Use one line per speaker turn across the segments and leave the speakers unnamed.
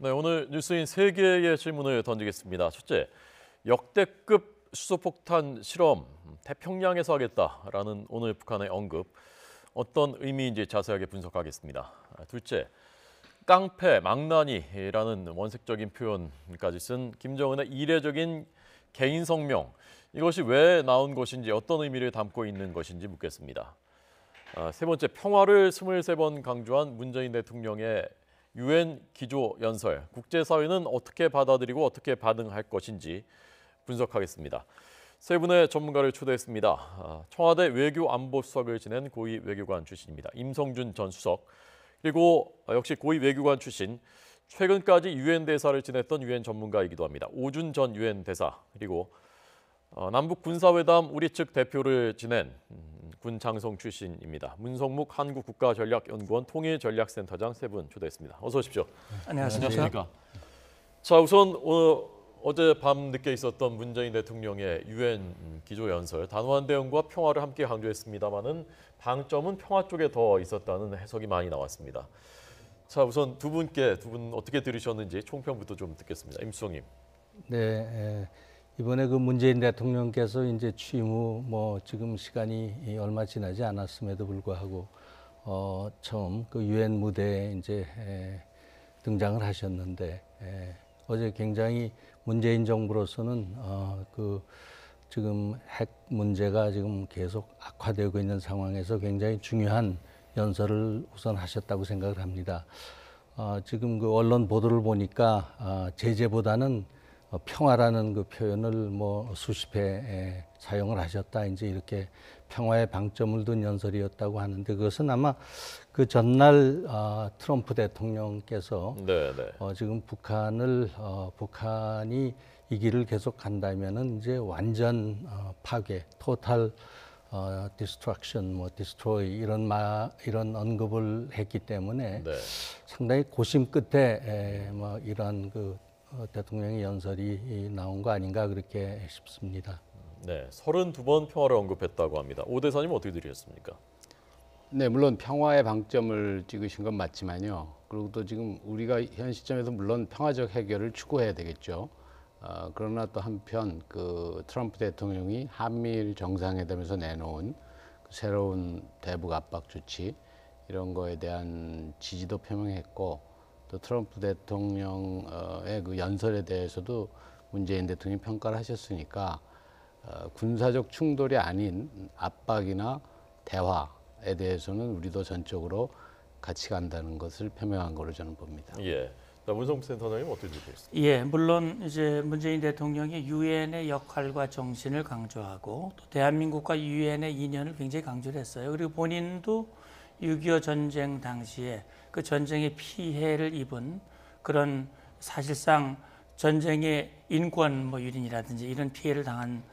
네, 오늘 뉴스인 세 개의 질문을 던지겠습니다. 첫째, 역대급 수소폭탄 실험 태평양에서 하겠다라는 오늘 북한의 언급, 어떤 의미인지 자세하게 분석하겠습니다. 둘째, 깡패, 망나니라는 원색적인 표현까지 쓴 김정은의 이례적인 개인 성명, 이것이 왜 나온 것인지, 어떤 의미를 담고 있는 것인지 묻겠습니다. 세 번째, 평화를 23번 강조한 문재인 대통령의 유엔 기조 연설, 국제사회는 어떻게 받아들이고 어떻게 반응할 것인지 분석하겠습니다. 세 분의 전문가를 초대했습니다. 청와대 외교안보수석을 지낸 고위 외교관 출신입니다. 임성준 전 수석, 그리고 역시 고위 외교관 출신, 최근까지 유엔 대사를 지냈던 유엔 전문가이기도 합니다. 오준 전 유엔 대사, 그리고 남북 군사회담 우리 측 대표를 지낸 군 장성 출신입니다. 문성묵 한국국가전략연구원 통일전략센터장 세 분 초대했습니다. 어서 오십시오.
안녕하십니까.
자, 우선 어제 밤 늦게 있었던 문재인 대통령의 유엔 기조연설, 단호한 대응과 평화를 함께 강조했습니다마는 방점은 평화 쪽에 더 있었다는 해석이 많이 나왔습니다. 자, 우선 두 분 어떻게 들으셨는지 총평부터 좀 듣겠습니다. 임수성님.
네, 이번에 그 문재인 대통령께서 이제 취임 후 지금 시간이 얼마 지나지 않았음에도 불구하고 처음 그 유엔 무대에 이제 등장을 하셨는데, 어제 굉장히 문재인 정부로서는 그 지금 핵 문제가 지금 계속 악화되고 있는 상황에서 굉장히 중요한 연설을 우선 하셨다고 생각을 합니다. 지금 그 언론 보도를 보니까 제재보다는 평화라는 그 표현을 수십 회 사용을 하셨다, 이제 이렇게 평화에 방점을 둔 연설이었다고 하는데, 그것은 아마 그 전날 트럼프 대통령께서 지금 북한이 이 길을 계속 간다면은 이제 완전 파괴, 토탈 디스트럭션, 디스트로이 이런 언급을 했기 때문에 상당히 고심 끝에 이런 그 대통령의 연설이 나온 거 아닌가 그렇게 싶습니다.
네, 32번 평화를 언급했다고 합니다. 오 대사님 어떻게 들으셨습니까?
네, 물론 평화의 방점을 찍으신 건 맞지만요. 그리고 또 지금 우리가 현 시점에서 물론 평화적 해결을 추구해야 되겠죠. 그러나 또 한편 그 트럼프 대통령이 한미일 정상회담에서 내놓은 그 새로운 대북 압박 조치, 이런 거에 대한 지지도 표명했고, 또 트럼프 대통령의 그 연설에 대해서도 문재인 대통령이 평가를 하셨으니까 군사적 충돌이 아닌 압박이나 대화에 대해서는 우리도 전적으로 같이 간다는 것을 표명한 걸로 저는 봅니다.
예. 문성묵 센터장님 어떻게 들으셨습니까?
예, 물론 이제 문재인 대통령이 유엔의 역할과 정신을 강조하고 또 대한민국과 유엔의 인연을 굉장히 강조를 했어요. 그리고 본인도 6.25 전쟁 당시에 그 전쟁의 피해를 입은 그런, 사실상 전쟁의 인권 유린이라든지 이런 피해를 당한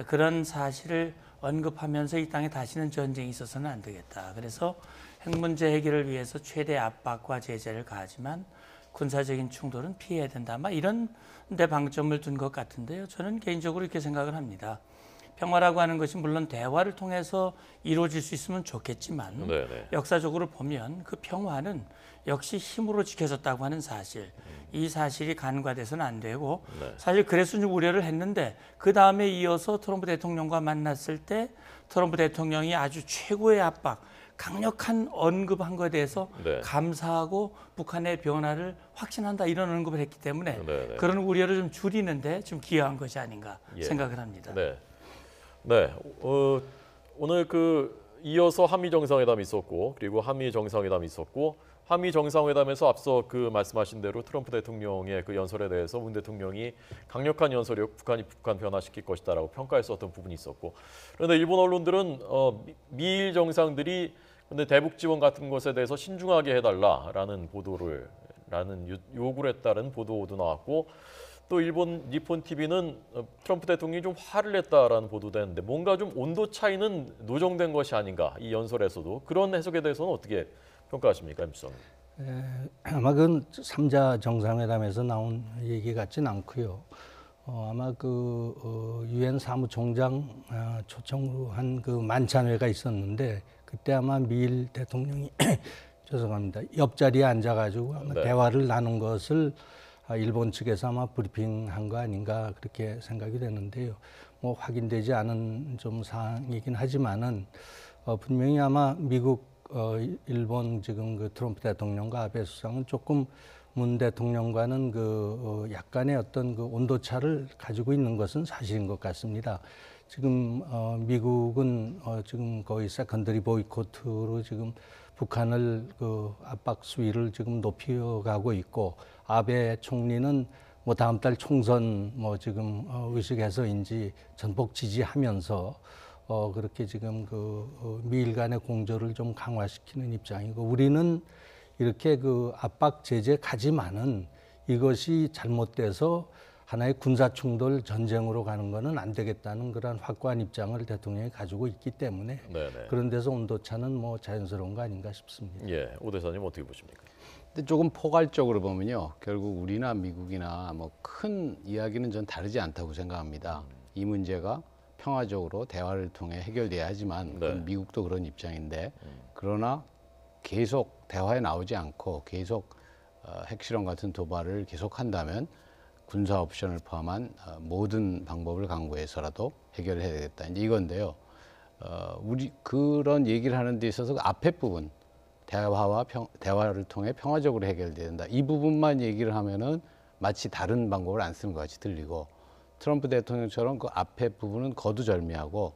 그런 사실을 언급하면서 이 땅에 다시는 전쟁이 있어서는 안 되겠다. 그래서 핵 문제 해결을 위해서 최대 압박과 제재를 가하지만 군사적인 충돌은 피해야 된다. 이런 데 방점을 둔 것 같은데요. 저는 개인적으로 이렇게 생각을 합니다. 평화라고 하는 것이 물론 대화를 통해서 이루어질 수 있으면 좋겠지만 역사적으로 보면 그 평화는 역시 힘으로 지켜졌다고 하는 사실, 이 사실이 간과돼서는 안 되고, 사실 그래서 좀 우려를 했는데, 그 다음에 이어서 트럼프 대통령과 만났을 때 트럼프 대통령이 아주 최고의 압박, 강력한 언급한 것에 대해서 감사하고 북한의 변화를 확신한다, 이런 언급을 했기 때문에 그런 우려를 좀 줄이는데 좀 기여한 것이 아닌가 생각을 합니다.
오늘 이어서 한미 정상회담이 있었고, 그리고 한미 정상회담이 있었고, 한미 정상회담에서 앞서 그 말씀하신 대로 트럼프 대통령의 그 연설에 대해서 문 대통령이 강력한 연설이었고 북한 변화시킬 것이다라고 평가했었던 부분이 있었고, 그런데 일본 언론들은 미일 정상들이 근데 대북 지원 같은 것에 대해서 신중하게 해달라라는 요구를 했다는 보도도 나왔고, 또 일본 니폰 TV는 트럼프 대통령이 좀 화를 냈다라는 보도되는데, 뭔가 좀 온도 차이는 노정된 것이 아닌가, 이 연설에서도. 그런 해석에 대해서는 어떻게 평가하십니까, 임수성?
아마 그건 3자 정상회담에서 나온 얘기 같진 않고요. 아마 그 유엔 사무총장 초청으로 한 그 만찬회가 있었는데, 그때 아마 미일 대통령이 죄송합니다. 옆자리에 앉아가지고 아마
네.
대화를 나눈 것을 일본 측에서 아마 브리핑한 거 아닌가 그렇게 생각이 되는데요. 뭐 확인되지 않은 좀 사항이긴 하지만은 분명히 아마 미국, 일본 지금 그 트럼프 대통령과 아베 수상은 조금 문 대통령과는 약간의 어떤 그 온도차를 가지고 있는 것은 사실인 것 같습니다. 지금 미국은 지금 거의 세컨더리 보이콧으로 지금 북한을 압박 수위를 지금 높여가고 있고, 아베 총리는 뭐 다음 달 총선 지금 의식해서인지 전폭 지지하면서 그렇게 지금 미일 간의 공조를 좀 강화시키는 입장이고, 우리는 이렇게 압박 제재 가지만은 이것이 잘못돼서 하나의 군사 충돌 전쟁으로 가는 것은 안 되겠다는 그런 확고한 입장을 대통령이 가지고 있기 때문에
네네.
그런 데서 온도차는 뭐 자연스러운 거 아닌가 싶습니다.
예, 오 대사님 어떻게 보십니까?
근데 조금 포괄적으로 보면요, 결국 우리나 미국이나 뭐 큰 이야기는 전 다르지 않다고 생각합니다. 이 문제가 평화적으로 대화를 통해 해결돼야 하지만
네.
미국도 그런 입장인데, 그러나 계속 대화에 나오지 않고 계속 핵실험 같은 도발을 계속한다면 군사 옵션을 포함한 모든 방법을 강구해서라도 해결해야 되겠다, 이제 이건데요. 우리 그런 얘기를 하는 데 있어서 그 앞에 부분, 대화를 통해 평화적으로 해결돼야 된다, 이 부분만 얘기를 하면은 마치 다른 방법을 안 쓰는 것 같이 들리고, 트럼프 대통령처럼 그 앞에 부분은 거두절미하고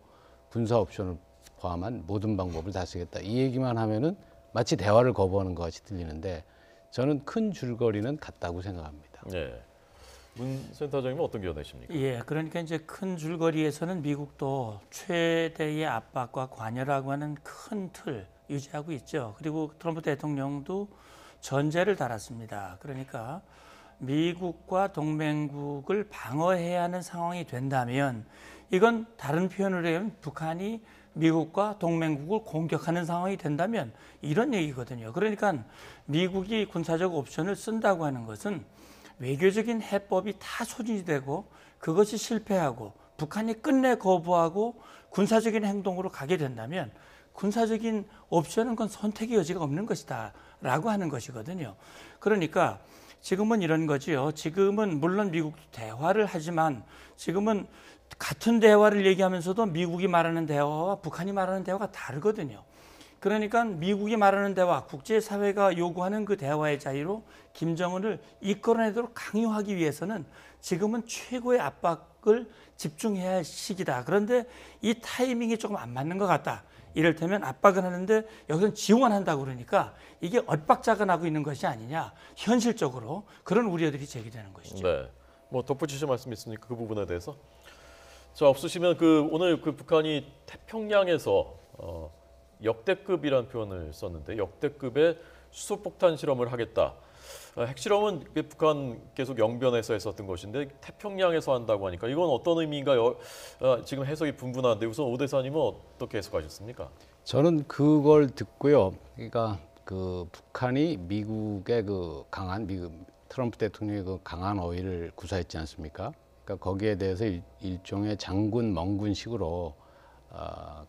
군사 옵션을 포함한 모든 방법을 다 쓰겠다, 이 얘기만 하면은 마치 대화를 거부하는 것 같이 들리는데, 저는 큰 줄거리는 같다고 생각합니다.
네. 문 센터장님은 어떤 견해십니까?
예, 그러니까 이제 큰 줄거리에서는 미국도 최대의 압박과 관여라고 하는 큰 틀 유지하고 있죠. 그리고 트럼프 대통령도 전제를 달았습니다. 그러니까 미국과 동맹국을 방어해야 하는 상황이 된다면, 이건 다른 표현으로 하면 북한이 미국과 동맹국을 공격하는 상황이 된다면 이런 얘기거든요. 그러니까 미국이 군사적 옵션을 쓴다고 하는 것은 외교적인 해법이 다 소진이 되고 그것이 실패하고 북한이 끝내 거부하고 군사적인 행동으로 가게 된다면 군사적인 옵션은 그건 선택의 여지가 없는 것이다 라고 하는 것이거든요. 그러니까 지금은 이런 거지요. 지금은 물론 미국도 대화를 하지만 지금은 같은 대화를 얘기하면서도 미국이 말하는 대화와 북한이 말하는 대화가 다르거든요. 그러니까 미국이 말하는 대화, 국제사회가 요구하는 그 대화의 자유로 김정은을 이끌어내도록 강요하기 위해서는 지금은 최고의 압박을 집중해야 할 시기다. 그런데 이 타이밍이 조금 안 맞는 것 같다. 이를테면 압박을 하는데 여기서는 지원한다고 그러니까 이게 엇박자가 나고 있는 것이 아니냐. 현실적으로 그런 우려들이 제기되는 것이죠.
네. 뭐 덧붙이실 말씀 있습니까? 그 부분에 대해서? 자, 없으시면 오늘 북한이 태평양에서 역대급이라는 표현을 썼는데, 역대급의 수소폭탄 실험을 하겠다. 핵실험은 북한 계속 영변에서 했었던 것인데 태평양에서 한다고 하니까 이건 어떤 의미인가요? 지금 해석이 분분한데 우선 오 대사님은 어떻게 해석하셨습니까?
저는 그걸 듣고요. 그러니까 북한이 미국의 트럼프 대통령의 강한 어휘를 구사했지 않습니까? 그러니까 거기에 대해서 일종의 장군 멍군식으로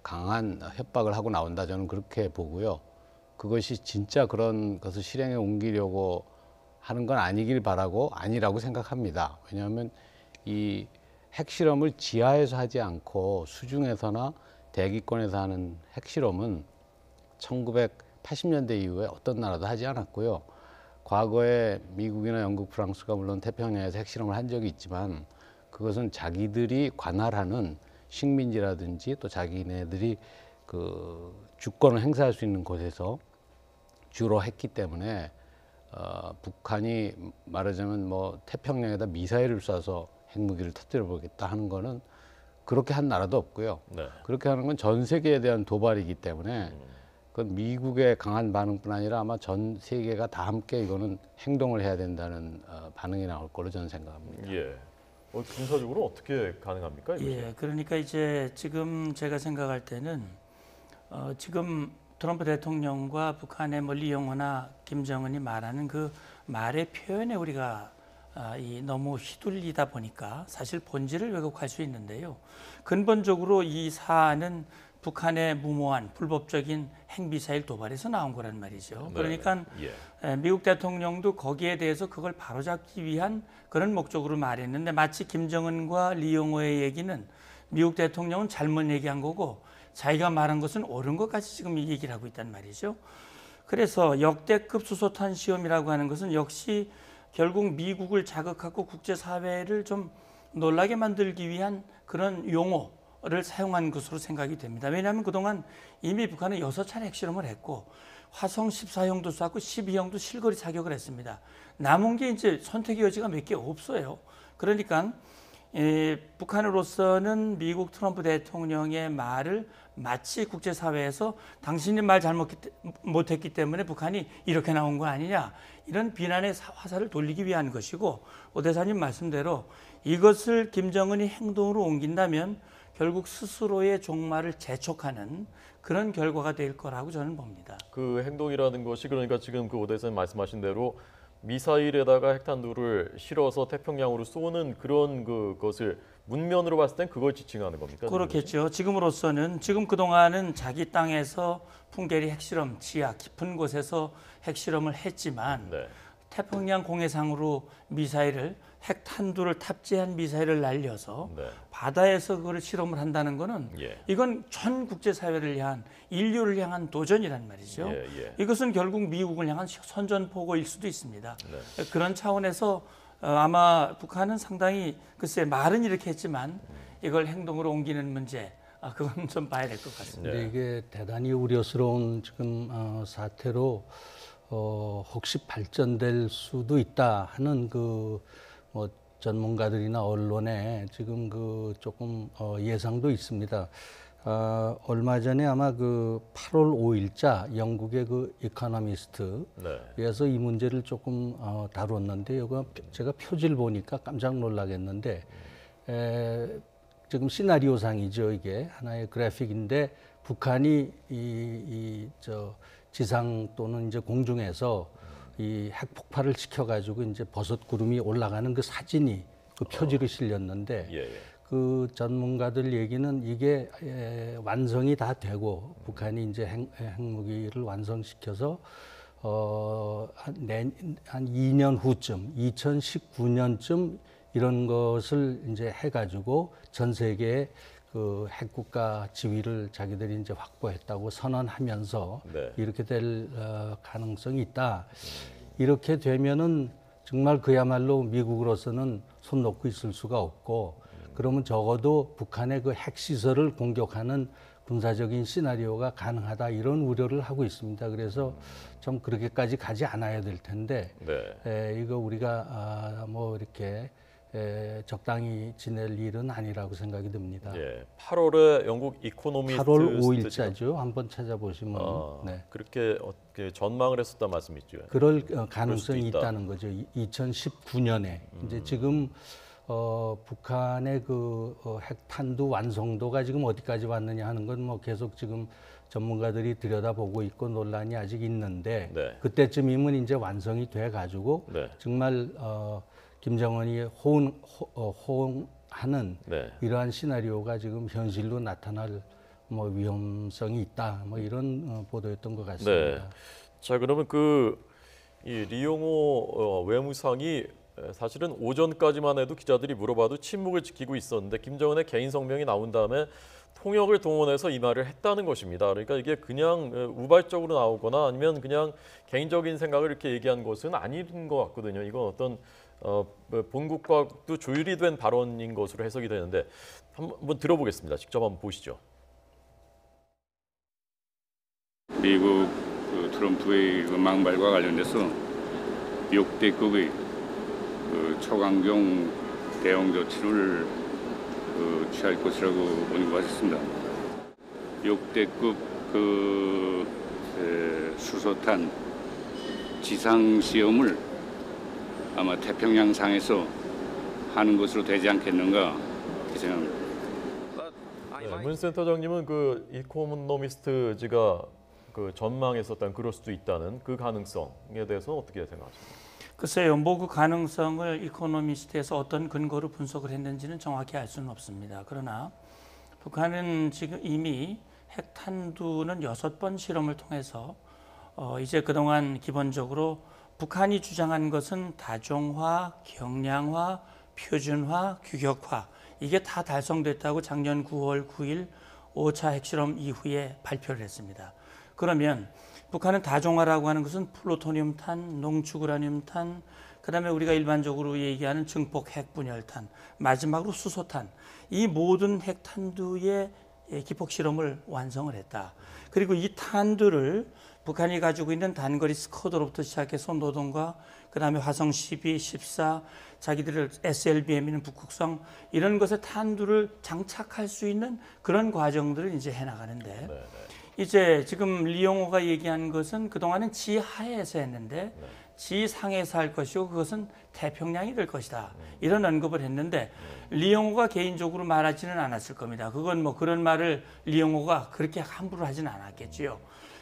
강한 협박을 하고 나온다, 저는 그렇게 보고요. 그것이 진짜 그런 것을 실행에 옮기려고 하는 건 아니길 바라고 아니라고 생각합니다. 왜냐하면 이 핵실험을 지하에서 하지 않고 수중에서나 대기권에서 하는 핵실험은 1980년대 이후에 어떤 나라도 하지 않았고요. 과거에 미국이나 영국, 프랑스가 물론 태평양에서 핵실험을 한 적이 있지만 그것은 자기들이 관할하는 식민지라든지 또 자기네들이 주권을 행사할 수 있는 곳에서 주로 했기 때문에 북한이 말하자면 뭐 태평양에다 미사일을 쏴서 핵무기를 터뜨려 보겠다 하는 거는 그렇게 한 나라도 없고요.
네.
그렇게 하는 건 전 세계에 대한 도발이기 때문에 그건 미국의 강한 반응뿐 아니라 아마 전 세계가 다 함께 이거는 행동을 해야 된다는 반응이 나올 걸로 저는 생각합니다.
예. 군사적으로 어떻게 가능합니까? 이것이?
예, 그러니까 이제 지금 제가 생각할 때는 지금 트럼프 대통령과 북한의 뭐 리용호나 김정은이 말하는 그 말의 표현에 우리가 너무 휘둘리다 보니까 사실 본질을 왜곡할 수 있는데요. 근본적으로 이 사안은 북한의 무모한 불법적인 핵미사일 도발에서 나온 거란 말이죠. 그러니까
예.
미국 대통령도 거기에 대해서 그걸 바로잡기 위한 그런 목적으로 말했는데 마치 김정은과 리용호의 얘기는 미국 대통령은 잘못 얘기한 거고 자기가 말한 것은 옳은 것까지 지금 이 얘기를 하고 있단 말이죠. 그래서 역대급 수소탄 시험이라고 하는 것은 역시 결국 미국을 자극하고 국제사회를 좀 놀라게 만들기 위한 그런 용어를 사용한 것으로 생각이 됩니다. 왜냐하면 그동안 이미 북한은 6차례 핵실험을 했고 화성 14형도 쐈고 12형도 실거리 사격을 했습니다. 남은 게 이제 선택의 여지가 몇 개 없어요. 그러니까 북한으로서는 미국 트럼프 대통령의 말을 마치 국제사회에서 당신이 말 잘못 못했기 때문에 북한이 이렇게 나온 거 아니냐 이런 비난의 화살을 돌리기 위한 것이고 오 대사님 말씀대로 이것을 김정은이 행동으로 옮긴다면 결국 스스로의 종말을 재촉하는 그런 결과가 될 거라고 저는 봅니다.
그 행동이라는 것이 그러니까 지금 그 오 대사님 말씀하신 대로 미사일에다가 핵탄두를 실어서 태평양으로 쏘는 그런 그것을 문면으로 봤을 땐 그걸 지칭하는 겁니까?
그렇겠죠. 지금으로서는 지금 그동안은 자기 땅에서 풍계리 핵실험, 지하 깊은 곳에서 핵실험을 했지만
네.
태평양 공해상으로 미사일을 핵탄두를 탑재한 미사일을 날려서
네.
바다에서 그걸 실험을 한다는 것은
예.
이건 전 국제사회를 향한 인류를 향한 도전이란 말이죠.
예.
이것은 결국 미국을 향한 선전포고일 수도 있습니다.
네.
그런 차원에서 아마 북한은 상당히 글쎄 말은 이렇게 했지만 이걸 행동으로 옮기는 문제 그건 좀 봐야 될 것 같습니다.
근데 이게 대단히 우려스러운 지금 사태로 혹시 발전될 수도 있다 하는 그 뭐 전문가들이나 언론에 지금 그 조금 예상도 있습니다. 얼마 전에 아마 그 8월 5일자 영국의 그 이코노미스트에서 이 문제를 조금 다뤘는데 이거 제가 표지를 보니까 깜짝 놀라겠는데 지금 시나리오상이죠. 이게 하나의 그래픽인데 북한이 저 지상 또는 이제 공중에서 이 핵폭발을 시켜가지고 이제 버섯 구름이 올라가는 그 사진이 그 표지로 실렸는데 그 전문가들 얘기는 이게 완성이 다 되고 북한이 이제 핵무기를 완성시켜서 한 2년 후쯤 2019년쯤 이런 것을 이제 해가지고 전 세계에 그 핵국가 지위를 자기들이 이제 확보했다고 선언하면서 이렇게 될 가능성이 있다. 이렇게 되면은 정말 그야말로 미국으로서는 손 놓고 있을 수가 없고 그러면 적어도 북한의 그 핵시설을 공격하는 군사적인 시나리오가 가능하다 이런 우려를 하고 있습니다. 그래서 좀 그렇게까지 가지 않아야 될 텐데 이거 우리가 뭐 이렇게 적당히 지낼 일은 아니라고 생각이 듭니다.
8월에 영국 이코노미스트
8월 5일자죠. 한번 찾아보시면
그렇게 전망을 했었단 말씀이죠.
그럴 가능성이 있다는 거죠. 2019년에 이제 지금 북한의 그 핵탄두 완성도가 지금 어디까지 왔느냐 하는 건 뭐 계속 지금 전문가들이 들여다보고 있고 논란이 아직 있는데 그때쯤이면 이제 완성이 돼 가지고 정말 김정은이 호응하는 이러한 시나리오가 지금 현실로 나타날 뭐 위험성이 있다. 뭐 이런 보도였던 것 같습니다.
자, 그러면 이 리용호 외무상이 사실은 오전까지만 해도 기자들이 물어봐도 침묵을 지키고 있었는데 김정은의 개인 성명이 나온 다음에 통역을 동원해서 이 말을 했다는 것입니다. 그러니까 이게 그냥 우발적으로 나오거나 아니면 그냥 개인적인 생각을 이렇게 얘기한 것은 아닌 것 같거든요. 이건 어떤 본국과도 조율이 된 발언인 것으로 해석이 되는데 한번 들어보겠습니다. 직접 한번 보시죠.
미국 트럼프의 막말과 관련돼서 역대급의 초강경 대응 조치를 취할 것이라고 보는 것 같습니다. 역대급 수소탄 지상 시험을 아마 태평양상에서 하는 것으로 되지 않겠는가 이렇게 생각합니다.
문 센터장님은 그 이코노미스트지가 전망했었던 그럴 수도 있다는 그 가능성에 대해서는 어떻게 생각하십니까?
글쎄요, 뭐 그 가능성을 이코노미스트에서 어떤 근거로 분석을 했는지는 정확히 알 수는 없습니다. 그러나 북한은 지금 이미 핵탄두는 6번 실험을 통해서 이제 그동안 기본적으로 북한이 주장한 것은 다종화, 경량화, 표준화, 규격화 이게 다 달성됐다고 작년 9월 9일 5차 핵실험 이후에 발표를 했습니다. 그러면 북한은 다종화라고 하는 것은 플루토늄탄, 농축우라늄탄, 그다음에 우리가 일반적으로 얘기하는 증폭 핵분열탄, 마지막으로 수소탄 이 모든 핵탄두의 기폭 실험을 완성을 했다. 그리고 이 탄두를 북한이 가지고 있는 단거리 스커드로부터 시작해서 노동과 그다음에 화성 12, 14, 자기들의 SLBM이는 북극성 이런 것에 탄두를 장착할 수 있는 그런 과정들을 이제 해나가는데 이제 지금 리용호가 얘기한 것은 그동안은 지하에서 했는데 지상에서 할 것이고 그것은 태평양이 될 것이다. 이런 언급을 했는데 리용호가 개인적으로 말하지는 않았을 겁니다. 그건 뭐 그런 말을 리용호가 그렇게 함부로 하지는 않았겠지요.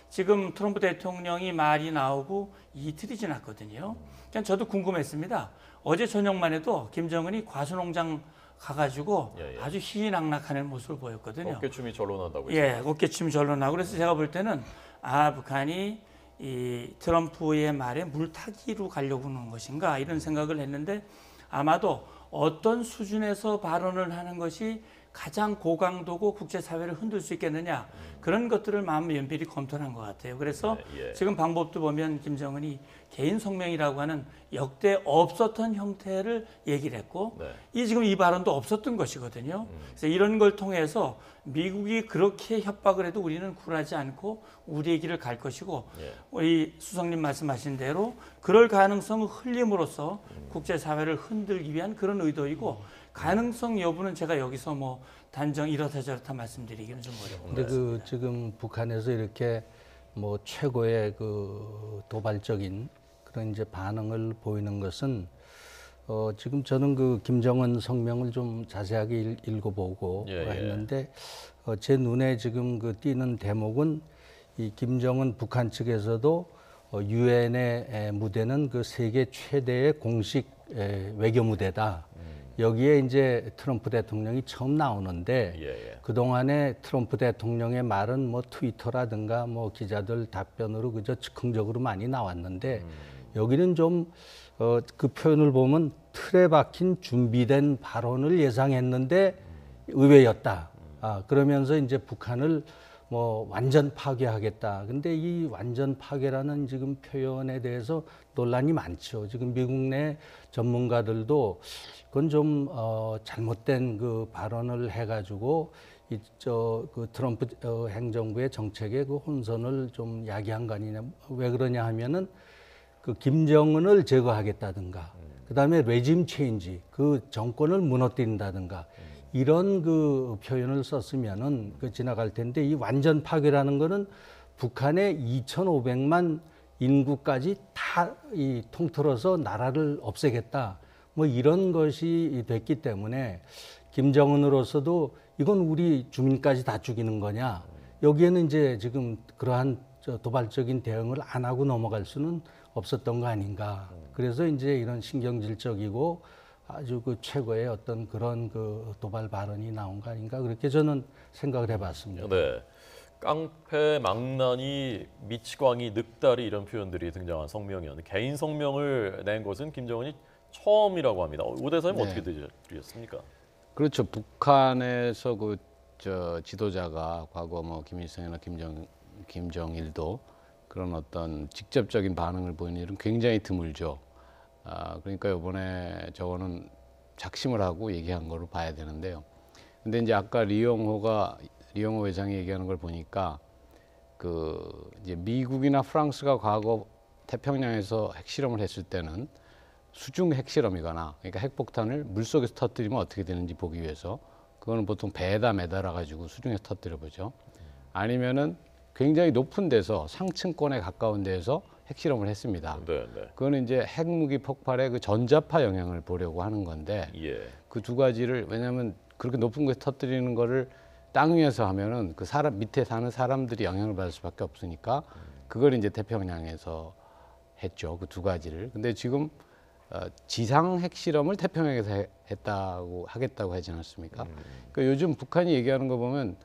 지금 트럼프 대통령이 말이 나오고 이틀이 지났거든요. 그냥 저도 궁금했습니다. 어제 저녁만 해도 김정은이 과수농장 가가지고 아주 희희낙낙하는 모습을 보였거든요.
어깨춤이 절로 난다고.
예, 어깨춤이 절로 나고 그래서 제가 볼 때는 북한이 이 트럼프의 말에 물타기로 가려고 하는 것인가 이런 생각을 했는데 아마도 어떤 수준에서 발언을 하는 것이 가장 고강도고 국제사회를 흔들 수 있겠느냐 그런 것들을 마음 연필이 검토한 것 같아요. 그래서 지금 방법도 보면 김정은이 개인 성명이라고 하는 역대 없었던 형태를 얘기를 했고 지금 이 발언도 없었던 것이거든요. 그래서 이런 걸 통해서 미국이 그렇게 협박을 해도 우리는 굴하지 않고 우리의 길을 갈 것이고 우리 수석님 말씀하신 대로 그럴 가능성을 흘림으로써 국제사회를 흔들기 위한 그런 의도이고 가능성 여부는 제가 여기서 뭐 단정 이렇다 저렇다 말씀드리기는 좀 어렵고.
근데 그 지금 북한에서 이렇게 뭐 최고의 그 도발적인 그런 이제 반응을 보이는 것은 지금 저는 그 김정은 성명을 좀 자세하게 읽어보고 했는데 제 눈에 지금 그 띄는 대목은 이 김정은 북한 측에서도 유엔의 무대는 그 세계 최대의 공식 외교 무대다. 여기에 이제 트럼프 대통령이 처음 나오는데 그동안에 트럼프 대통령의 말은 뭐 트위터라든가 뭐 기자들 답변으로 그저 즉흥적으로 많이 나왔는데 여기는 좀 그 표현을 보면 틀에 박힌 준비된 발언을 예상했는데 의외였다. 그러면서 이제 북한을 뭐 완전 파괴하겠다. 근데 이 완전 파괴라는 지금 표현에 대해서 논란이 많죠. 지금 미국 내 전문가들도 그건 좀 잘못된 그 발언을 해가지고 그 트럼프 행정부의 정책의 그 혼선을 좀 야기한 거 아니냐. 왜 그러냐 하면은 그 김정은을 제거하겠다든가, 그 다음에 레짐 체인지, 그 정권을 무너뜨린다든가. 이런 그 표현을 썼으면은 그 지나갈 텐데 이 완전 파괴라는 거는 북한의 2,500만 인구까지 다 이 통틀어서 나라를 없애겠다. 뭐 이런 것이 됐기 때문에 김정은으로서도 이건 우리 주민까지 다 죽이는 거냐. 여기에는 이제 지금 그러한 도발적인 대응을 안 하고 넘어갈 수는 없었던 거 아닌가. 그래서 이제 이런 신경질적이고 아주 그 최고의 어떤 그런 그 도발 발언이 나온 거 아닌가 그렇게 저는 생각을 해봤습니다.
네, 깡패, 망나니, 미치광이, 늑다리 이런 표현들이 등장한 성명이었는데 개인 성명을 낸 것은 김정은이 처음이라고 합니다. 오 대사님 어떻게 들으셨습니까?
그렇죠. 북한에서 그 지도자가 과거 뭐 김일성이나 김정일도 그런 어떤 직접적인 반응을 보이는 일은 굉장히 드물죠. 그러니까 이번에 저거는 작심을 하고 얘기한 거로 봐야 되는데요. 근데 이제 아까 리용호 회장이 얘기하는 걸 보니까 그 이제 미국이나 프랑스가 과거 태평양에서 핵실험을 했을 때는 수중 핵실험이거나 그러니까 핵폭탄을 물속에서 터뜨리면 어떻게 되는지 보기 위해서 그거는 보통 배에다 매달아 가지고 수중에서 터뜨려 보죠. 아니면은 굉장히 높은 데서 상층권에 가까운 데에서 핵실험을 했습니다. 그거는 이제 핵무기 폭발의 그 전자파 영향을 보려고 하는 건데 그 두 가지를 왜냐하면 그렇게 높은 곳에 터뜨리는 거를 땅 위에서 하면은 그 사람 밑에 사는 사람들이 영향을 받을 수밖에 없으니까 그걸 이제 태평양에서 했죠. 그 두 가지를. 근데 지금 지상 핵실험을 태평양에서 하겠다고 하지 않았습니까? 그러니까 요즘 북한이 얘기하는 거 보면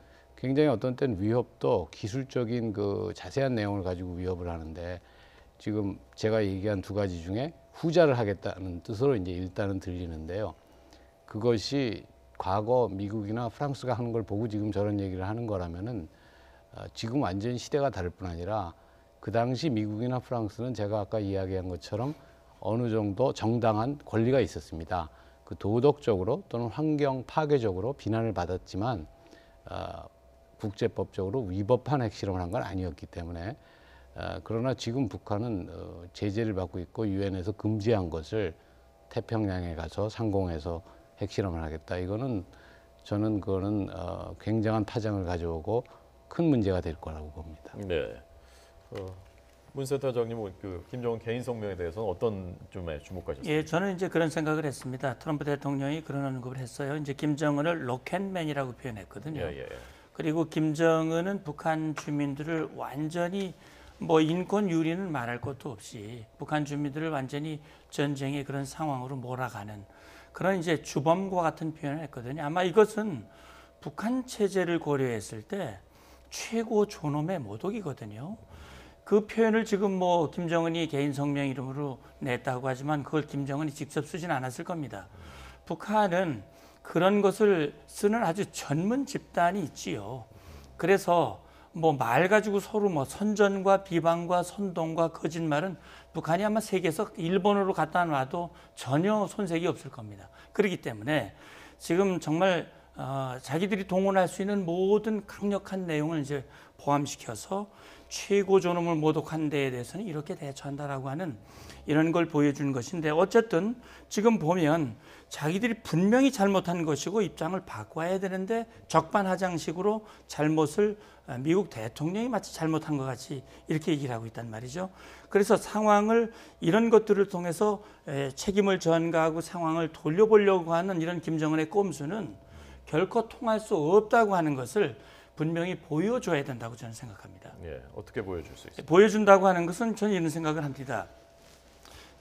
굉장히 어떤 때는 위협도 기술적인 그 자세한 내용을 가지고 위협을 하는데 지금 제가 얘기한 두 가지 중에 후자를 하겠다는 뜻으로 이제 일단은 들리는데요. 그것이 과거 미국이나 프랑스가 하는 걸 보고 지금 저런 얘기를 하는 거라면은 지금 완전히 시대가 다를 뿐 아니라 그 당시 미국이나 프랑스는 제가 아까 이야기한 것처럼 어느 정도 정당한 권리가 있었습니다. 그 도덕적으로 또는 환경 파괴적으로 비난을 받았지만 국제법적으로 위법한 핵실험을 한 건 아니었기 때문에 그러나 지금 북한은 제재를 받고 있고 유엔에서 금지한 것을 태평양에 가서 상공에서 핵실험을 하겠다. 이거는 저는 그거는 굉장한 파장을 가져오고 큰 문제가 될 거라고 봅니다.
네. 문 센터장님은 그 김정은 개인 성명에 대해서는 어떤 점에 주목하셨습니까?
예, 저는 이제 그런 생각을 했습니다. 트럼프 대통령이 그런 언급을 했어요. 이제 김정은을 로켓맨이라고 표현했거든요.
예.
그리고 김정은은 북한 주민들을 완전히 뭐 인권 유리는 말할 것도 없이 북한 주민들을 완전히 전쟁의 그런 상황으로 몰아가는 그런 이제 주범과 같은 표현을 했거든요. 아마 이것은 북한 체제를 고려했을 때 최고 존엄의 모독이거든요. 그 표현을 지금 뭐 김정은이 개인 성명 이름으로 냈다고 하지만 그걸 김정은이 직접 쓰진 않았을 겁니다. 북한은 그런 것을 쓰는 아주 전문 집단이 있지요. 그래서 뭐 말 가지고 서로 뭐 선전과 비방과 선동과 거짓말은 북한이 아마 세계에서 일본어로 갖다 놔도 전혀 손색이 없을 겁니다. 그렇기 때문에 지금 정말 자기들이 동원할 수 있는 모든 강력한 내용을 이제 포함시켜서 최고 존엄을 모독한 데에 대해서는 이렇게 대처한다라고 하는 이런 걸 보여주는 것인데 어쨌든 지금 보면 자기들이 분명히 잘못한 것이고 입장을 바꿔야 되는데 적반하장식으로 잘못을 미국 대통령이 마치 잘못한 것 같이 이렇게 얘기를 하고 있단 말이죠. 그래서 상황을 이런 것들을 통해서 책임을 전가하고 상황을 돌려보려고 하는 이런 김정은의 꼼수는 결코 통할 수 없다고 하는 것을 분명히 보여줘야 된다고 저는 생각합니다.
예, 어떻게 보여줄 수 있습니까?
보여준다고 하는 것은 저는 이런 생각을 합니다.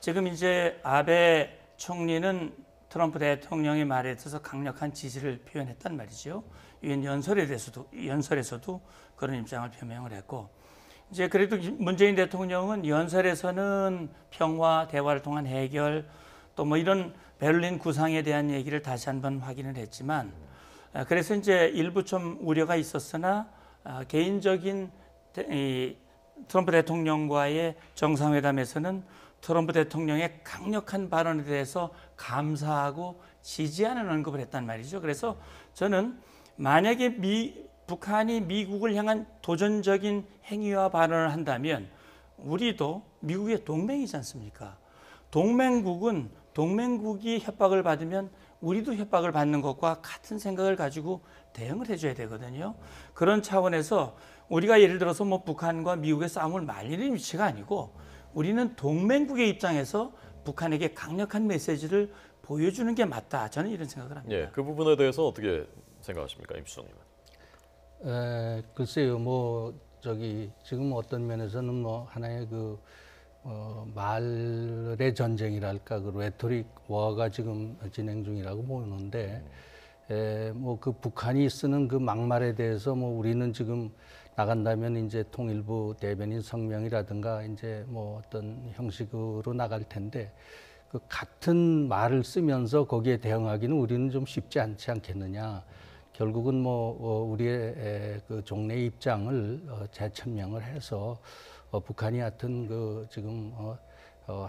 지금 이제 아베 총리는 트럼프 대통령의 말에 대해서 강력한 지지를 표현했단 말이죠. 유엔 연설에서도 그런 입장을 표명을 했고, 이제 그래도 문재인 대통령은 연설에서는 평화, 대화를 통한 해결, 또 뭐 이런 베를린 구상에 대한 얘기를 다시 한번 확인을 했지만, 그래서 이제 일부 좀 우려가 있었으나 개인적인 트럼프 대통령과의 정상회담에서는 트럼프 대통령의 강력한 발언에 대해서 감사하고 지지하는 언급을 했단 말이죠. 그래서 저는 만약에 북한이 미국을 향한 도전적인 행위와 발언을 한다면 우리도 미국의 동맹이지 않습니까? 동맹국이 협박을 받으면 우리도 협박을 받는 것과 같은 생각을 가지고 대응을 해줘야 되거든요. 그런 차원에서 우리가 예를 들어서 뭐 북한과 미국의 싸움을 말리는 위치가 아니고 우리는 동맹국의 입장에서 북한에게 강력한 메시지를 보여주는 게 맞다. 저는 이런 생각을 합니다.
예, 그 부분에 대해서 어떻게 생각하십니까, 임 수석님은?
글쎄요, 뭐 지금 어떤 면에서는 뭐 하나의 말의 전쟁이랄까, 그 레토릭 워가 지금 진행 중이라고 보는데, 뭐 그 북한이 쓰는 그 막말에 대해서 뭐 우리는 지금 나간다면 이제 통일부 대변인 성명이라든가 이제 뭐 어떤 형식으로 나갈 텐데, 그 같은 말을 쓰면서 거기에 대응하기는 우리는 좀 쉽지 않지 않겠느냐. 결국은 뭐 우리의 그 종래 입장을 재천명을 해서 북한이 하여튼 그 지금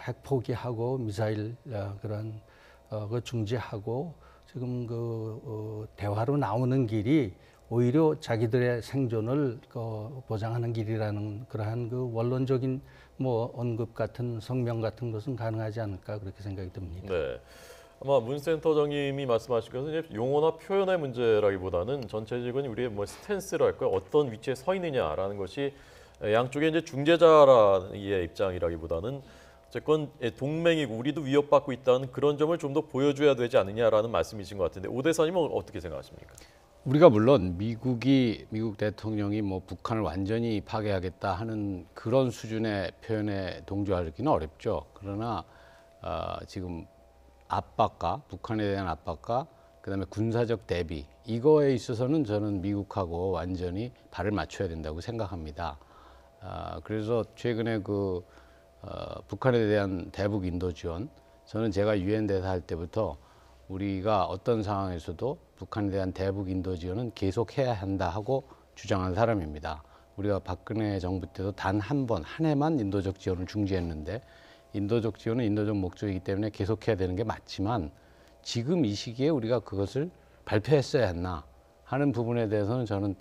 핵 포기하고 미사일 그런 그 중지하고 지금 대화로 나오는 길이 오히려 자기들의 생존을 보장하는 길이라는 그러한 그 원론적인 뭐 언급 같은 성명 같은 것은 가능하지 않을까 그렇게 생각이 듭니다.
네. 아마 문 센터장님이 말씀하신 것은 이제 용어나 표현의 문제라기보다는 전체적인 우리의 뭐 스탠스랄까 어떤 위치에 서 있느냐라는 것이 양쪽에 이제 중재자의 입장이라기보다는 어쨌건 동맹이고 우리도 위협받고 있다는 그런 점을 좀 더 보여줘야 되지 않느냐라는 말씀이신 것 같은데 오 대사님은 어떻게 생각하십니까?
우리가 물론 미국 대통령이 뭐 북한을 완전히 파괴하겠다 하는 그런 수준의 표현에 동조하기는 어렵죠. 그러나 지금 북한에 대한 압박과 그다음에 군사적 대비 이거에 있어서는 저는 미국하고 완전히 발을 맞춰야 된다고 생각합니다. 그래서 최근에 북한에 대한 대북 인도 지원, 저는 제가 유엔 대사 할 때부터 우리가 어떤 상황에서도 북한에 대한 대북 인도 지원은 계속해야 한다 하고 주장한 사람입니다. 우리가 박근혜 정부 때도 단 한 번, 한 해만 인도적 지원을 중지했는데, 인도적 지원은 인도적 목적이기 때문에 계속해야 되는 게 맞지만 지금 이 시기에 우리가 그것을 발표했어야 했나 하는 부분에 대해서는 저는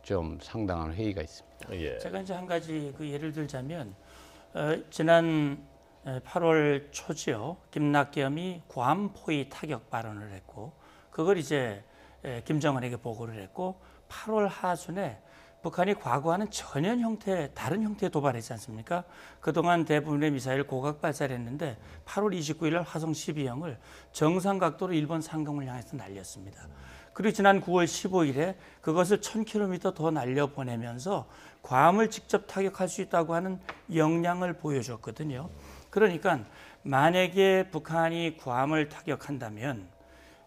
좀 상당한 회의가 있습니다.
예.
제가 이제 한 가지 예를 들자면 지난 8월 초죠. 김낙겸이 괌 포위 타격 발언을 했고 그걸 이제 김정은에게 보고를 했고 8월 하순에 북한이 과거와는 전혀 다른 형태의 도발이지 않습니까? 그동안 대부분의 미사일 고각 발사를 했는데 8월 29일 날 화성 12형을 정상 각도로 일본 상공을 향해서 날렸습니다. 그리고 지난 9월 15일에 그것을 1000km 더 날려보내면서 괌을 직접 타격할 수 있다고 하는 역량을 보여줬거든요. 그러니까 만약에 북한이 괌을 타격한다면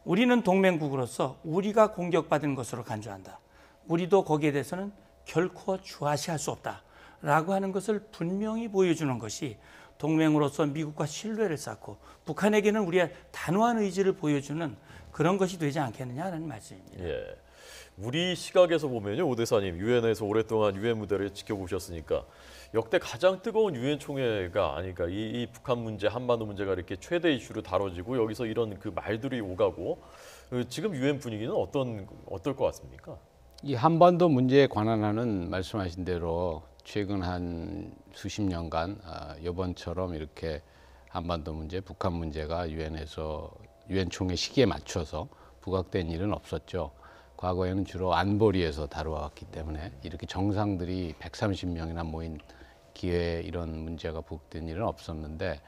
우리는 동맹국으로서 우리가 공격받은 것으로 간주한다. 우리도 거기에 대해서는 결코 주화시할 수 없다라고 하는 것을 분명히 보여주는 것이 동맹으로서 미국과 신뢰를 쌓고 북한에게는 우리의 단호한 의지를 보여주는 그런 것이 되지 않겠느냐는 말씀입니다.
예. 우리 시각에서 보면요, 오 대사님 유엔에서 오랫동안 유엔 무대를 지켜보셨으니까 역대 가장 뜨거운 유엔 총회가 아닐까. 이 북한 문제, 한반도 문제가 이렇게 최대 이슈로 다뤄지고 여기서 이런 말들이 오가고 지금 유엔 분위기는 어떨 것 같습니까?
이 한반도 문제에 관한 하는 말씀하신 대로 최근 한 수십 년간 이번처럼 이렇게 한반도 문제, 북한 문제가 유엔에서 유엔 총회 시기에 맞춰서 부각된 일은 없었죠. 과거에는 주로 안보리에서 다루어왔기 때문에 이렇게 정상들이 130명이나 모인 기회에 이런 문제가 부각된 일은 없었는데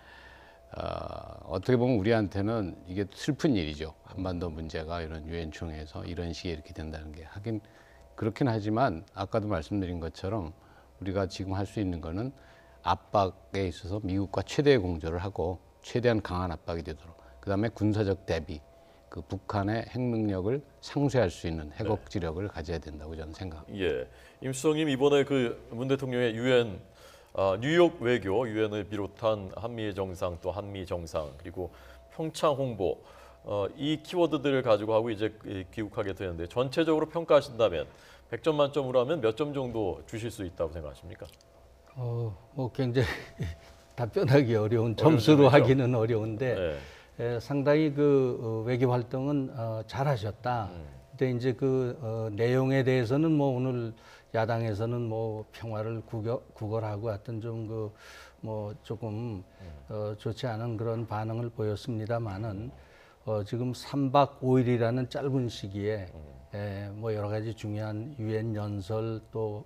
어떻게 보면 우리한테는 이게 슬픈 일이죠. 한반도 문제가 이런 유엔 총회에서 이런 시기에 이렇게 된다는 게. 하긴 그렇긴 하지만 아까도 말씀드린 것처럼 우리가 지금 할 수 있는 거는 압박에 있어서 미국과 최대의 공조를 하고 최대한 강한 압박이 되도록, 그다음에 군사적 대비, 북한의 핵 능력을 상쇄할 수 있는 핵억지력을 가져야 된다고 저는 생각합니다.
예, 임 수석님 이번에 문 대통령의 유엔 뉴욕 외교, 유엔을 비롯한 한미의 정상, 또 한미 정상, 그리고 평창 홍보 이 키워드들을 가지고 하고 이제 귀국하게 되는데 전체적으로 평가하신다면 100점 만점으로 하면 몇 점 정도 주실 수 있다고 생각하십니까?
굉장히 답변하기 어려운 점수로
점이죠?
하기는 어려운데 상당히 외교 활동은 잘하셨다. 근데 이제 내용에 대해서는 뭐 오늘 야당에서는 뭐 평화를 구걸하고 하여튼 좀 조금 좋지 않은 그런 반응을 보였습니다만은 지금 3박 5일이라는 짧은 시기에 뭐 여러 가지 중요한 유엔 연설 또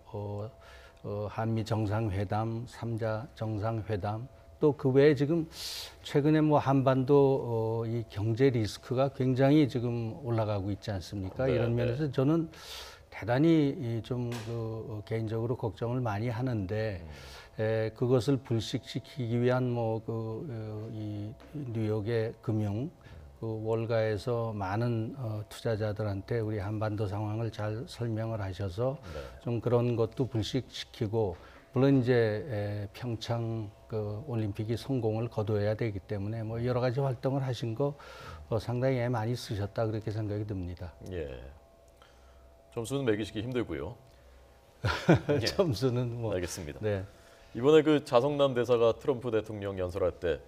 한미 정상회담, 3자 정상회담 또 그 외에 지금 최근에 뭐 한반도 이 경제 리스크가 굉장히 지금 올라가고 있지 않습니까?
네,
이런 면에서 저는 대단히 좀 개인적으로 걱정을 많이 하는데 그것을 불식시키기 위한 이 뉴욕의 금융 월가에서 많은 투자자들한테 우리 한반도 상황을 잘 설명을 하셔서 좀 그런 것도 불식시키고, 물론 이제 평창 올림픽이 성공을 거둬야 되기 때문에 뭐 여러 가지 활동을 하신 거 상당히 애 많이 쓰셨다 그렇게 생각이 듭니다.
예. 점수는 매기시기 힘들고요. 예.
점수는 뭐
알겠습니다.
네.
이번에 자성남 대사가 트럼프 대통령 연설할 때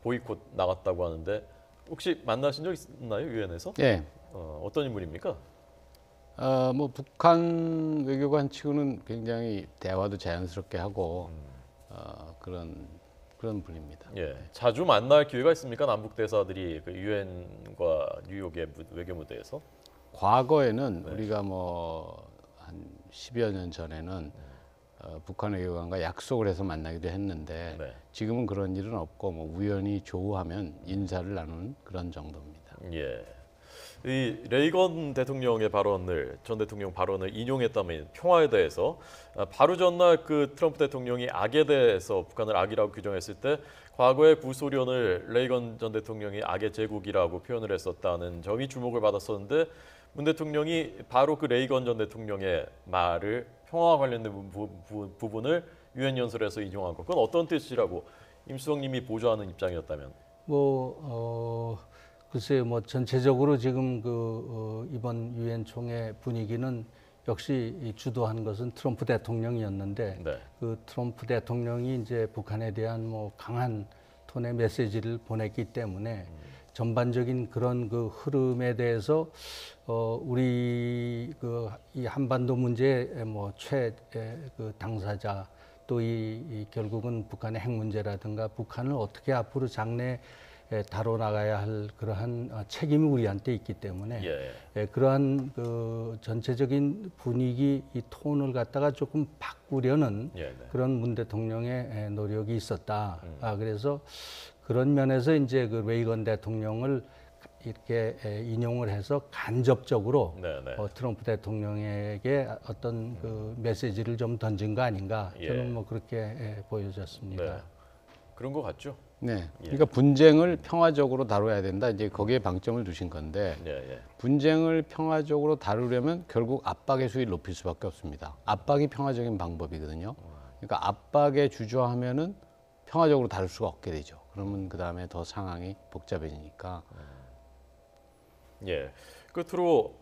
보이콧 나갔다고 하는데 혹시 만나신 적 있나요, 유엔에서?
예.
어떤 인물입니까?
뭐 북한 외교관 치고는 굉장히 대화도 자연스럽게 하고 그런 분입니다.
예, 자주 만날 기회가 있습니까? 남북 대사들이 유엔과 뉴욕의 외교 무대에서?
과거에는 우리가 한 10여 년 전에는 북한 외교관과 약속을 해서 만나기도 했는데 지금은 그런 일은 없고 우연히 조우하면 인사를 나누는 그런 정도입니다.
예. 이 레이건 대통령의 전 대통령 발언을 인용했다면 평화에 대해서 바로 전날 트럼프 대통령이 악에 대해서 북한을 악이라고 규정했을 때 과거의 구소련을 레이건 전 대통령이 악의 제국이라고 표현을 했었다는 점이 주목을 받았었는데 문 대통령이 바로 그 레이건 전 대통령의 말을 평화와 관련된 부분을 유엔 연설에서 인용한 것. 그건 어떤 뜻이라고 임수영님이 보조하는 입장이었다면?
글쎄요, 전체적으로 지금 이번 유엔 총회 분위기는 역시 주도한 것은 트럼프 대통령이었는데
네.
그 트럼프 대통령이 이제 북한에 대한 강한 톤의 메시지를 보냈기 때문에 전반적인 그런 그 흐름에 대해서 우리 이 한반도 문제의 최 당사자 또 이 결국은 북한의 핵 문제라든가 북한을 어떻게 앞으로 장래 다뤄나가야 할 그러한 책임이 우리한테 있기 때문에 그러한 그 전체적인 분위기 이 톤을 갖다가 조금 바꾸려는 그런 문 대통령의 노력이 있었다. 그래서 그런 면에서 이제 그 레이건 대통령을 이렇게 인용을 해서 간접적으로 트럼프 대통령에게 어떤 그 메시지를 좀 던진 거 아닌가 저는 그렇게 보여졌습니다.
네. 그런 것 같죠?
네. 그러니까 분쟁을 평화적으로 다뤄야 된다. 이제 거기에 방점을 두신 건데 분쟁을 평화적으로 다루려면 결국 압박의 수위를 높일 수밖에 없습니다. 압박이 평화적인 방법이거든요. 그러니까 압박에 주저하면은 평화적으로 다룰 수가 없게 되죠. 그러면 그 다음에 더 상황이 복잡해지니까.
끝으로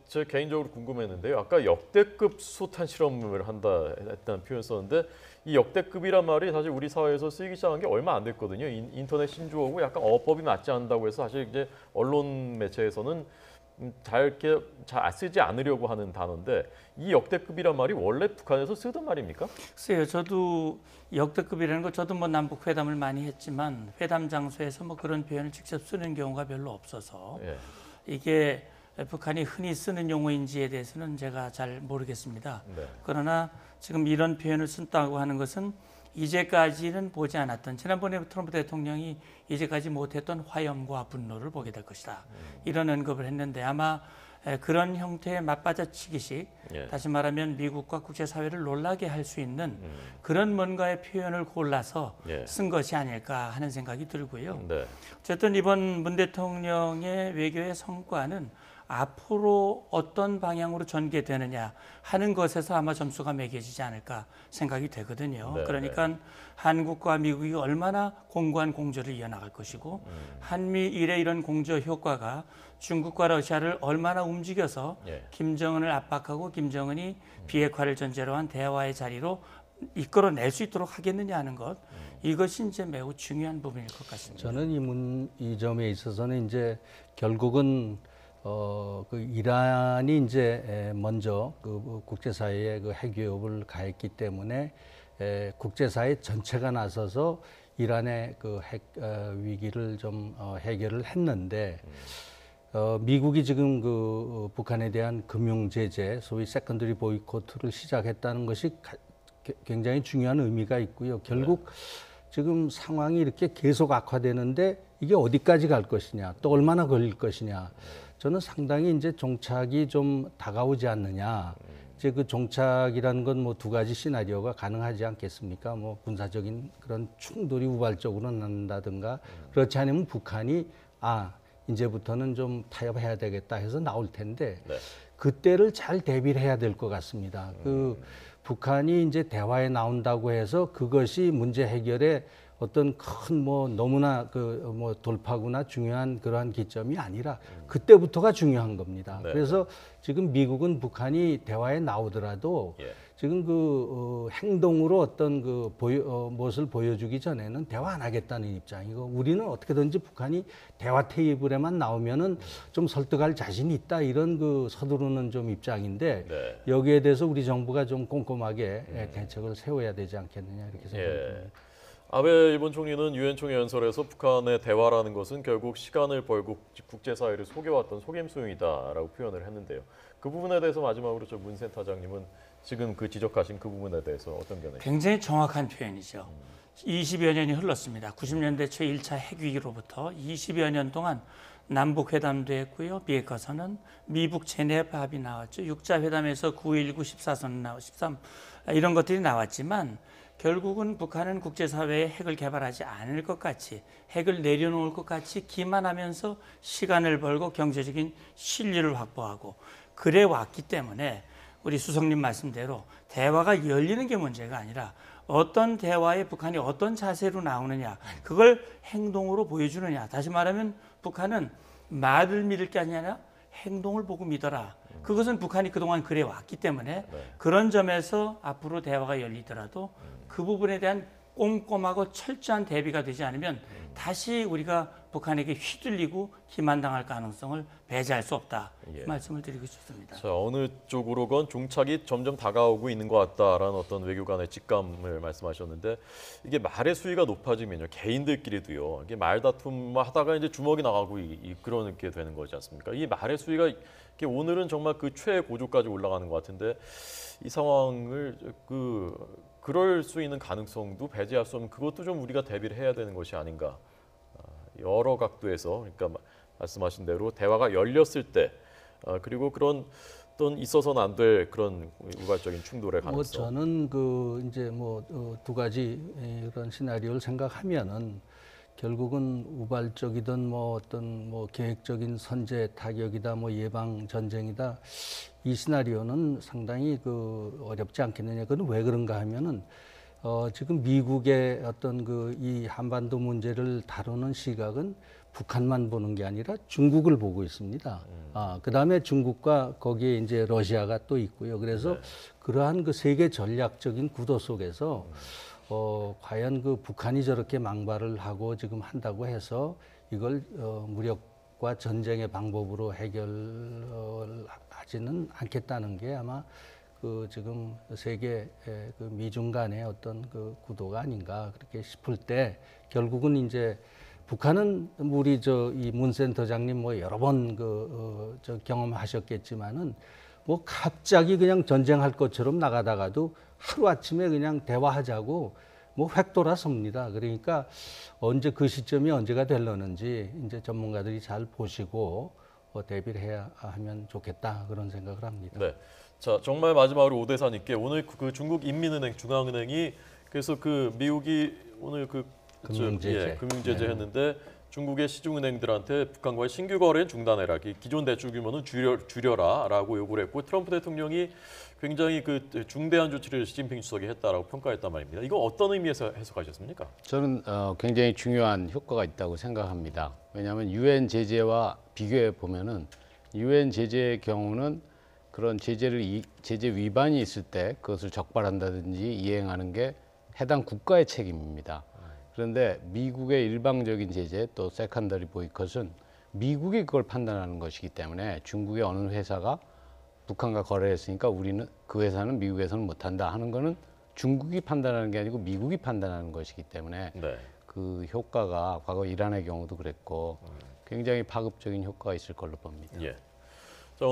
제 개인적으로 궁금했는데요. 아까 역대급 수소탄 실험을 했다는 표현 썼는데 이 역대급이란 말이 사실 우리 사회에서 쓰이기 시작한 게 얼마 안 됐거든요. 인터넷 신조어고 약간 어법이 맞지 않는다고 해서 사실 이제 언론 매체에서는 잘 쓰지 않으려고 하는 단어인데 이 역대급이란 말이 원래 북한에서 쓰던 말입니까?
글쎄요, 저도 역대급이라는 거 저도 남북 회담을 많이 했지만 회담 장소에서 그런 표현을 직접 쓰는 경우가 별로 없어서 이게 북한이 흔히 쓰는 용어인지에 대해서는 제가 잘 모르겠습니다. 그러나 지금 이런 표현을 쓴다고 하는 것은 이제까지는 보지 않았던 지난번에 트럼프 대통령이 이제까지 못했던 화염과 분노를 보게 될 것이다. 이런 언급을 했는데 아마 그런 형태의 맞받아치기식 다시 말하면 미국과 국제사회를 놀라게 할 수 있는 그런 뭔가의 표현을 골라서 쓴 것이 아닐까 하는 생각이 들고요. 어쨌든 이번 문 대통령의 외교의 성과는 앞으로 어떤 방향으로 전개되느냐 하는 것에서 아마 점수가 매겨지지 않을까 생각이 되거든요. 그러니까 한국과 미국이 얼마나 공고한 공조를 이어나갈 것이고 한미일의 이런 공조 효과가 중국과 러시아를 얼마나 움직여서 김정은을 압박하고 김정은이 비핵화를 전제로 한 대화의 자리로 이끌어낼 수 있도록 하겠느냐 하는 것, 이것이 이제 매우 중요한 부분일 것 같습니다.
저는 이 점에 있어서는 이제 결국은 그 이란이 이제 먼저 그 국제사회에 그 핵 위협을 가했기 때문에 국제사회 전체가 나서서 이란의 그 핵 위기를 좀 해결을 했는데 미국이 지금 그 북한에 대한 금융 제재, 소위 세컨더리 보이콧을 시작했다는 것이 굉장히 중요한 의미가 있고요. 결국 지금 상황이 이렇게 계속 악화되는데 이게 어디까지 갈 것이냐, 또 얼마나 걸릴 것이냐. 저는 상당히 이제 종착이 좀 다가오지 않느냐. 이제 그 종착이라는 건 두 가지 시나리오가 가능하지 않겠습니까? 군사적인 그런 충돌이 우발적으로 난다든가 그렇지 않으면 북한이 이제부터는 좀 타협해야 되겠다 해서 나올 텐데 그때를 잘 대비를 해야 될 것 같습니다. 북한이 이제 대화에 나온다고 해서 그것이 문제 해결에 어떤 큰 너무나 돌파구나 중요한 그러한 기점이 아니라 그때부터가 중요한 겁니다. 그래서 지금 미국은 북한이 대화에 나오더라도 지금 행동으로 어떤 무엇을 보여주기 전에는 대화 안 하겠다는 입장이고 우리는 어떻게든지 북한이 대화 테이블에만 나오면은 좀 설득할 자신이 있다 이런 서두르는 좀 입장인데 여기에 대해서 우리 정부가 좀 꼼꼼하게 대책을 세워야 되지 않겠느냐 이렇게 생각합니다.
아베 일본 총리는 유엔 총회 연설에서 북한의 대화라는 것은 결국 시간을 벌고 국제사회를 속여왔던 속임수용이다라고 표현을 했는데요. 그 부분에 대해서 마지막으로 문 센터장님은 지금 지적하신 그 부분에 대해서 어떤 견해?
굉장히 정확한 표현이죠. 20여 년이 흘렀습니다. 90년대 초 1차 핵위기로부터 20여 년 동안 남북 회담도 했고요. 비핵화 선언, 미북 제네바 합의 나왔죠. 6자 회담에서 9.19, 14선언 13 이런 것들이 나왔지만 결국은 북한은 국제사회에 핵을 개발하지 않을 것 같이 핵을 내려놓을 것 같이 기만하면서 시간을 벌고 경제적인 실리를 확보하고 그래 왔기 때문에 우리 수석님 말씀대로 대화가 열리는 게 문제가 아니라 어떤 대화에 북한이 어떤 자세로 나오느냐 그걸 행동으로 보여주느냐. 다시 말하면 북한은 말을 믿을 게 아니라 행동을 보고 믿어라. 그것은 북한이 그동안 그래 왔기 때문에 그런 점에서 앞으로 대화가 열리더라도 그 부분에 대한 꼼꼼하고 철저한 대비가 되지 않으면 다시 우리가 북한에게 휘둘리고 기만당할 가능성을 배제할 수 없다.
예.
말씀을 드리고 싶습니다.
자, 어느 쪽으로건 종착이 점점 다가오고 있는 것 같다라는 어떤 외교관의 직감을 말씀하셨는데 이게 말의 수위가 높아지면요 개인들끼리도요 이게 말다툼 하다가 이제 주먹이 나가고 그렇게 되는 거지 않습니까? 이 말의 수위가 이게 오늘은 정말 그 최고조까지 올라가는 것 같은데 이 상황을 그럴 수 있는 가능성도 배제할 수 없는 그것도 좀 우리가 대비를 해야 되는 것이 아닌가. 여러 각도에서 그러니까 말씀하신 대로 대화가 열렸을 때 그리고 그런 어떤 있어서는 안 될 그런 우발적인 충돌의 가능성.
뭐 저는 이제 두 가지 그런 시나리오를 생각하면은 결국은 우발적이든 어떤 계획적인 선제 타격이다 예방 전쟁이다 이 시나리오는 상당히 어렵지 않겠느냐. 그건 왜 그런가 하면은 지금 미국의 어떤 이 한반도 문제를 다루는 시각은 북한만 보는 게 아니라 중국을 보고 있습니다. 그다음에 중국과 거기에 이제 러시아가 또 있고요. 그래서 그러한 세계 전략적인 구도 속에서 과연 북한이 저렇게 망발을 하고 지금 한다고 해서 이걸 무력과 전쟁의 방법으로 해결하지는 않겠다는 게 아마 지금 세계 미중 간의 어떤 구도가 아닌가 그렇게 싶을 때 결국은 이제 북한은 우리 이 문 센터장님 여러 번 경험하셨겠지만은 갑자기 그냥 전쟁할 것처럼 나가다가도 하루아침에 그냥 대화하자고 획 돌아섭니다. 그러니까 언제 그 시점이 언제가 되려는지 이제 전문가들이 잘 보시고 대비를 해야 하면 좋겠다 그런 생각을 합니다.
네. 자, 정말 마지막으로 오 대사님께 오늘 중국 인민은행 중앙은행이 그래서 미국이 오늘
금융제재.
금융제재 했는데 중국의 시중은행들한테 북한과의 신규 거래는 중단해라. 기존 대출 규모는 줄여라라고 요구를 했고 트럼프 대통령이 굉장히 중대한 조치를 시진핑 주석이 했다라고 평가했단 말입니다. 이거 어떤 의미에서 해석하셨습니까?
저는 굉장히 중요한 효과가 있다고 생각합니다. 왜냐하면 유엔 제재와 비교해 보면은 유엔 제재의 경우는 그런 제재 위반이 있을 때 그것을 적발한다든지 이행하는 게 해당 국가의 책임입니다. 그런데 미국의 일방적인 제재 또 세컨더리 보이콧은 미국이 그걸 판단하는 것이기 때문에 중국의 어느 회사가 북한과 거래했으니까 우리는 그 회사는 미국에서는 못한다 하는 거는 중국이 판단하는 게 아니고 미국이 판단하는 것이기 때문에 그 효과가 과거 이란의 경우도 그랬고 굉장히 파급적인 효과가 있을 걸로 봅니다.
예. 자,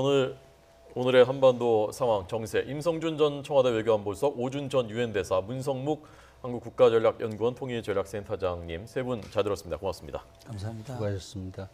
오늘의 한반도 상황 정세 임성준 전 청와대 외교안보수석, 오준 전 유엔 대사, 문성묵 한국국가전략연구원 통일전략센터장님 세 분 잘 들었습니다. 고맙습니다.
감사합니다.
수고하셨습니다.